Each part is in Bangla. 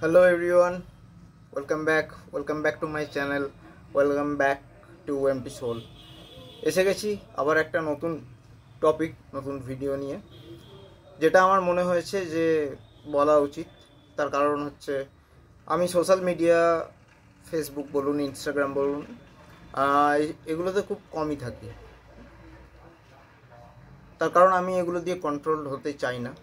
Hello everyone, welcome back to my channel, welcome back to empty soul. এসে গেছি আবার একটা নতুন টপিক, নতুন ভিডিও নিয়ে, যেটা আমার মনে হয়েছে যে বলা উচিত। তার কারণ হচ্ছে আমি সোশ্যাল মিডিয়া, ফেসবুক বলুন, ইনস্টাগ্রাম বলুন, এগুলোতে খুব কমই থাকি। তার কারণ আমি এগুলো দিয়ে কন্ট্রোল হতে চাই না,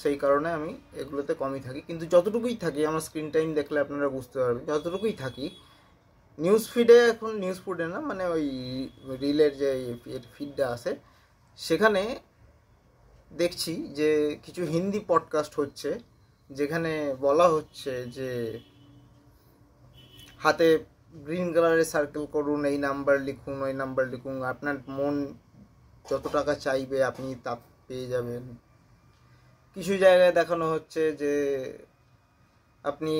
সেই কারণে আমি এগুলোতে কমই থাকি। কিন্তু যতটুকুই থাকি, আমার স্ক্রিন টাইম দেখলে আপনারা বুঝতে পারবেন, যতটুকুই থাকি নিউজ ফিডে, এখন নিউজ ফিডে না, মানে ওই রিলের যে ফিডটা আসে, সেখানে দেখছি যে কিছু হিন্দি পডকাস্ট হচ্ছে, যেখানে বলা হচ্ছে যে হাতে গ্রিন কালারের সার্কেল করুন, এই নাম্বার লিখুন, ওই নাম্বার লিখুন, আপনার মন যত টাকা চাইবে আপনি তা পেয়ে যাবেন। কিছু জায়গায় দেখানো হচ্ছে যে আপনি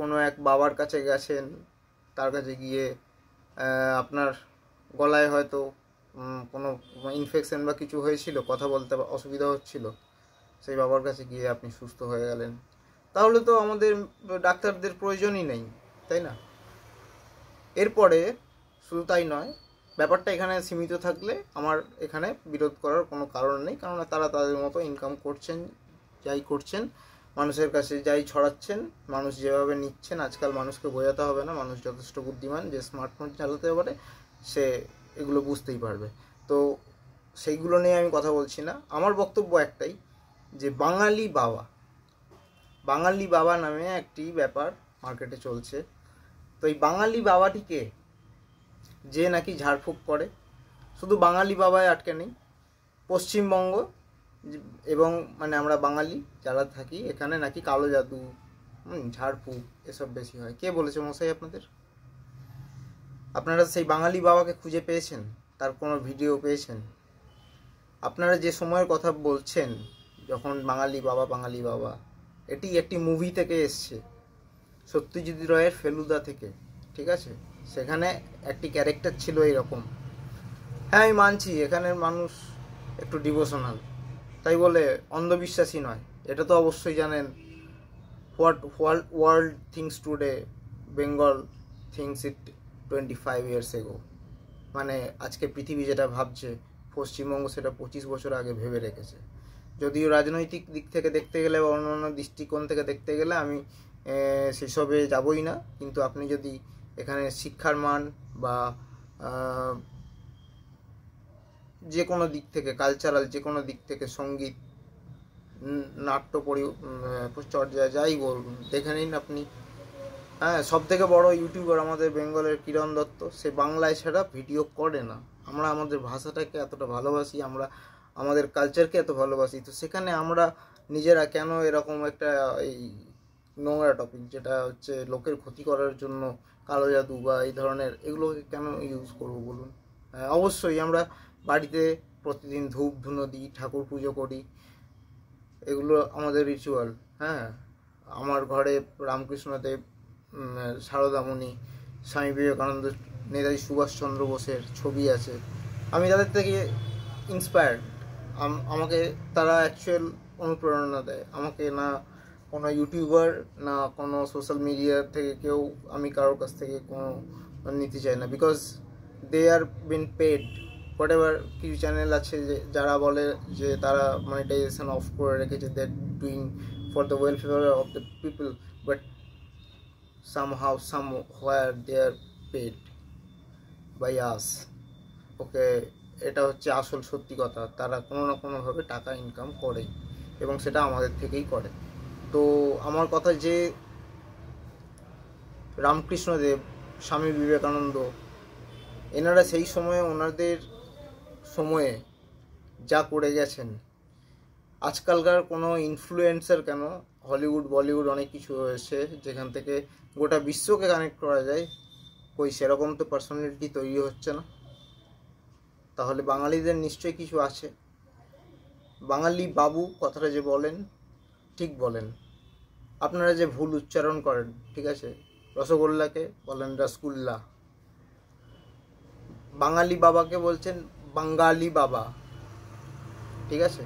কোনো এক বাবার কাছে গেছেন, তার কাছে গিয়ে আপনার গলায় হয়তো কোনো ইনফেকশন বা কিছু হয়েছিল, কথা বলতে অসুবিধা হচ্ছিল, সেই বাবার কাছে গিয়ে আপনি সুস্থ হয়ে গেলেন। তাহলে তো আমাদের ডাক্তারদের প্রয়োজনই নেই, তাই না? এরপরে শুধু তাই নয়, ব্যাপারটা এখানে সীমিত থাকলে আমার এখানে বিরোধ করার কোনো কারণ নেই, কারণ তারা তাদের মতো ইনকাম করছেন, যাই করছেন, মানুষের কাছে যাই ছড়াচ্ছেন, মানুষ যেভাবে নিচ্ছেন। আজকাল মানুষকে বোঝাতে হবে না, মানুষ যথেষ্ট বুদ্ধিমান, যে স্মার্টফোন চালাতে পারে সে এগুলো বুঝতেই পারবে। তো সেইগুলো নিয়ে আমি কথা বলছি না। আমার বক্তব্য একটাই, যে বাঙালি বাবা নামে একটি ব্যাপার মার্কেটে চলছে। তো এই বাঙালি বাবাটিকে যে নাকি ঝাড়ফুঁক করে, শুধু বাঙালি বাবায় আটকে নেই, পশ্চিমবঙ্গ এবং মানে আমরা বাঙালি যারা থাকি এখানে নাকি কালো জাদু, ঝাড়ফুঁক এসব বেশি হয়। কে বলেছে মশাই আপনাদের? আপনারা সেই বাঙালি বাবাকে খুঁজে পেয়েছেন? তার কোনো ভিডিও পেয়েছেন? আপনারা যে সময়ের কথা বলছেন, যখন বাঙালি বাবা, এটি একটি মুভি থেকে এসছে, সত্যজিৎ রায়ের ফেলুদা থেকে, ঠিক আছে? সেখানে একটি ক্যারেক্টার ছিল এরকম। হ্যাঁ, আমি মানছি এখানের মানুষ একটু ডিভোশনাল, তাই বলে অন্ধবিশ্বাসী নয়। এটা তো অবশ্যই জানেন, what world things today, Bengal things it 25 years ago। মানে আজকে পৃথিবী যেটা ভাবছে, পশ্চিমবঙ্গ সেটা 25 বছর আগে ভেবে রেখেছে। যদিও রাজনৈতিক দিক থেকে দেখতে গেলে বা অন্যান্য দৃষ্টিকোণ থেকে দেখতে গেলে আমি সেসবে যাবই না, কিন্তু আপনি যদি এখানে শিক্ষার মান বা যে কোনো দিক থেকে, কালচারাল যে কোনো দিক থেকে, সঙ্গীত, নাট্য পরিচর্যা যাই বলুন, দেখে নিন আপনি। হ্যাঁ, সব থেকে বড় ইউটিউবার আমাদের বেঙ্গলের কিরণ দত্ত, সে বাংলায় ছাড়া ভিডিও করে না। আমরা আমাদের ভাষাটাকে এতটা ভালোবাসি, আমরা আমাদের কালচারকে এত ভালোবাসি, তো সেখানে আমরা নিজেরা কেন এরকম একটা এই নোংরা টপিক, যেটা হচ্ছে লোকের ক্ষতি করার জন্য, কালো জাদু বা এই ধরনের, এগুলোকে কেন ইউজ করবো বলুন? অবশ্যই আমরা বাড়িতে প্রতিদিন ধূপ ধুনো দিই, ঠাকুর পুজো করি, এগুলো আমাদের রিচুয়াল। হ্যাঁ, আমার ঘরে রামকৃষ্ণদেব, সারদামণি, স্বামী বিবেকানন্দ, নেতাজি সুভাষচন্দ্র বোসের ছবি আছে। আমি তাদের থেকে ইন্সপায়ার্ড। আমাকে তারা অ্যাকচুয়াল অনুপ্রেরণা দেয়। আমাকে না কোনো ইউটিউবার, না কোনো সোশ্যাল মিডিয়া থেকে কেউ, আমি কারোর কাছ থেকে কোনো নিতে চাই না, because they are been paid. Whatever কিছু চ্যানেল আছে যারা বলে যে তারা মনিটাইজেশন অফ করে রেখেছে, that doing for the welfare of the people, but somehow somewhere they are paid by us. Okay, এটা হচ্ছে আসল সত্যি কথা, তারা কোনো না কোনোভাবে টাকা ইনকাম করে, এবং সেটা আমাদের থেকেই করে। তো আমার কথা যে রামকৃষ্ণদেব, স্বামী বিবেকানন্দ, এনারা সেই সময়ে, ওনাদের সময়ে যা করে গেছেন, আজকালকার কোনো ইনফ্লুয়েন্সার কেন, হলিউড বলিউড অনেক কিছু হয়েছে যেখান থেকে গোটা বিশ্বকে কানেক্ট করা যায়, কই সেরকম তো পার্সোনালিটি তৈরি হচ্ছে না। তাহলে বাঙালিদের নিশ্চয়ই কিছু আছে। বাঙালি বাবু কথাটা যে বলেন, ঠিক বলেন। আপনারা যে ভুল উচ্চারণ করেন, ঠিক আছে, রসগোল্লাকে বলেন রসগুল্লা, বাঙালি বাবাকে বলছেন বাঙালি বাবা, ঠিক আছে?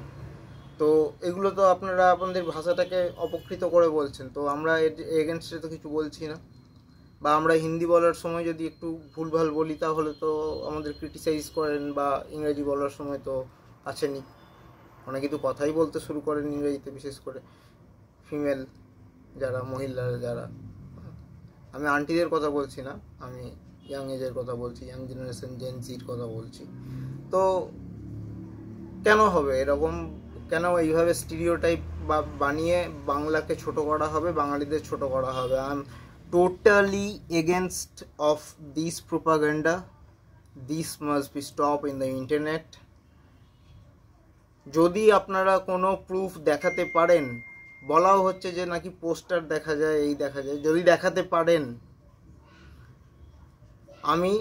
তো এগুলো তো আপনারা আপনাদের ভাষাটাকে অপকৃত করে বলছেন, তো আমরা এগেনস্টে তো কিছু বলছি না। বা আমরা হিন্দি বলার সময় যদি একটু ভুলভাল বলি তাহলে তো আমাদের ক্রিটিসাইজ করেন, বা ইংরেজি বলার সময় তো আছেনই, অনেকে তো কথাই বলতে শুরু করেন ইংরেজিতে, বিশেষ করে ফিমেল যারা, মহিলারা যারা। আমি আন্টিদের কথা বলছি না, আমি ইয়াং এজের কথা বলছি, ইয়াং জেনারেশন জেন জির কথা বলছি। তো কেন হবে এরকম? কেন এইভাবে স্টিরিওটাইপ বা বানিয়ে বাংলাকে ছোট করা হবে, বাঙালিদের ছোট করা হবে? I am totally against of this propaganda. This must be stop in the internet. যদি আপনারা কোনো প্রুফ দেখাতে পারেন, বলাও হচ্ছে যে নাকি পোস্টার দেখা যায়, এই দেখা যায়, যদি দেখাতে পারেন আমি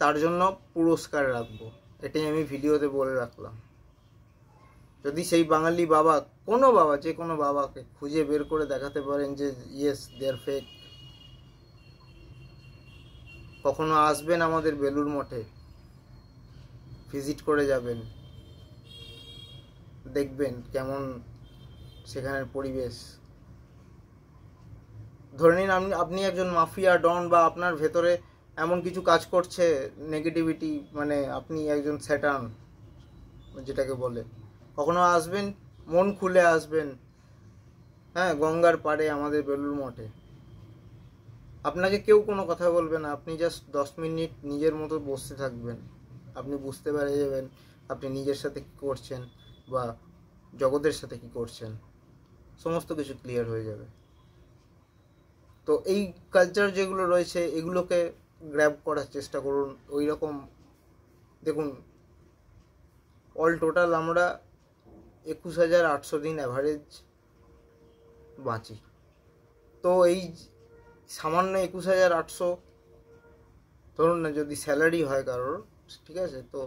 তার জন্য পুরস্কার রাখবো, এটাই আমি ভিডিওতে বলে রাখলাম। যদি সেই বাঙালি বাবা, কোনো বাবা, যে কোনো বাবাকে খুঁজে বের করে দেখাতে পারেন যে ইয়েস দে আর ফেক, কখনো আসবেন আমাদের বেলুড় মঠে, ভিজিট করে যাবেন, দেখবেন কেমন সেখানের পরিবেশ। ধরে নিন আপনি একজন মাফিয়া ডন, বা আপনার ভেতরে এমন কিছু কাজ করছে নেগেটিভিটি, মানে আপনি একজন স্যাটান যেটাকে বলে, কখনো আসবেন, মন খুলে আসবেন, হ্যাঁ, গঙ্গার পাড়ে আমাদের বেলুড় মঠে। আপনাকে কেউ কোনো কথা বলবে না, আপনি জাস্ট 10 মিনিট নিজের মতো বসতে থাকবেন, আপনি বুঝতে পেরে যাবেন আপনি নিজের সাথে কী করছেন বা জগতের সাথে কী করছেন, সমস্ত কিছু ক্লিয়ার হয়ে যাবে। তো এই কালচার যেগুলো রয়েছে এগুলোকে গ্র্যাব করার চেষ্টা করুন। ওই রকম দেখুন, অল টোটাল আমরা 21,800 দিন অ্যাভারেজ বাঁচি। তো এই সামান্য 21,800 ধরুন না, যদি স্যালারি হয় কারোর, ঠিক আছে, তো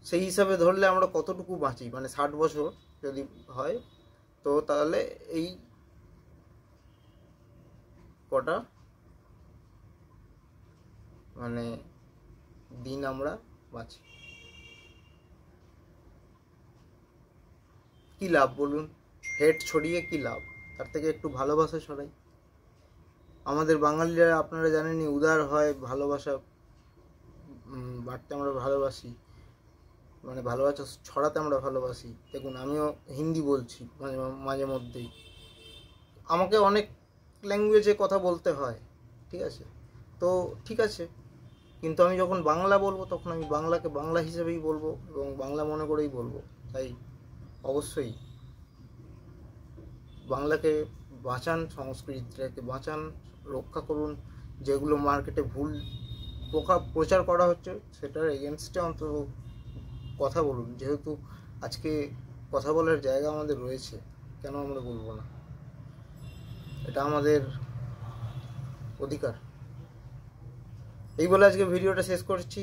সেই হিসাবে ধরলে আমরা কতটুকু বাঁচি, মানে 60 বছর যদি হয়, তো তাহলে এই কটা মানে দিন আমরা বাঁচি। কি লাভ বলুন? হেড ছড়িয়ে কি লাভ? তার থেকে একটু ভালোবাসা ছড়াই। আমাদের বাঙালিরা আপনারা জানেনই উদার হয়, ভালোবাসা বাড়তে আমরা ভালোবাসি, মানে ভালোবাসা ছড়াতে আমরা ভালোবাসি। দেখুন, আমিও হিন্দি বলছি মাঝে মধ্যেই, আমাকে অনেক ল্যাঙ্গুয়েজে কথা বলতে হয়, ঠিক আছে, তো ঠিক আছে, কিন্তু আমি যখন বাংলা বলবো তখন আমি বাংলাকে বাংলা হিসেবেই বলবো এবং বাংলা মনে করেই বলবো। তাই অবশ্যই বাংলাকে বাঁচান, সংস্কৃতিটাকে বাঁচান, রক্ষা করুন। যেগুলো মার্কেটে ভুল প্রচার করা হচ্ছে সেটার এগেনস্টে অন্তত কথা বলুন। যেহেতু আজকে কথা বলার জায়গা আমাদের রয়েছে, কেন আমরা বলবো না? এটা আমাদের অধিকার। এই বলে আজকে ভিডিওটা শেষ করছি।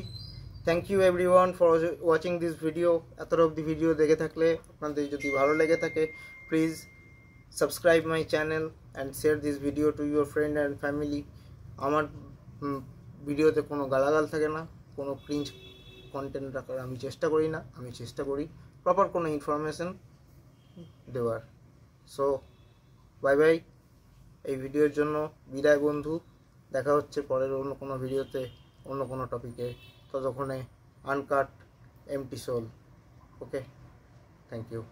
Thank you everyone for watching this video. এতটা অবধি ভিডিও দেখে থাকলে, আপনাদের যদি ভালো লেগে থাকে, please subscribe my channel and share this video to your friend and family. আমার ভিডিওতে কোনো গালাগাল থাকে না, কোনো ক্রিঞ্জ কন্টেন্ট রাখার আমি চেষ্টা করি না, আমি চেষ্টা করি প্রপার কোনো ইনফরমেশন দেওয়ার। সো বাই বাই, এই ভিডিওর জন্য বিদায় বন্ধু। দেখা হচ্ছে পরের অন্য কোনো ভিডিওতে, অন্য কোনো টপিকে। ততক্ষণে uncut empty soul. Okay, thank you.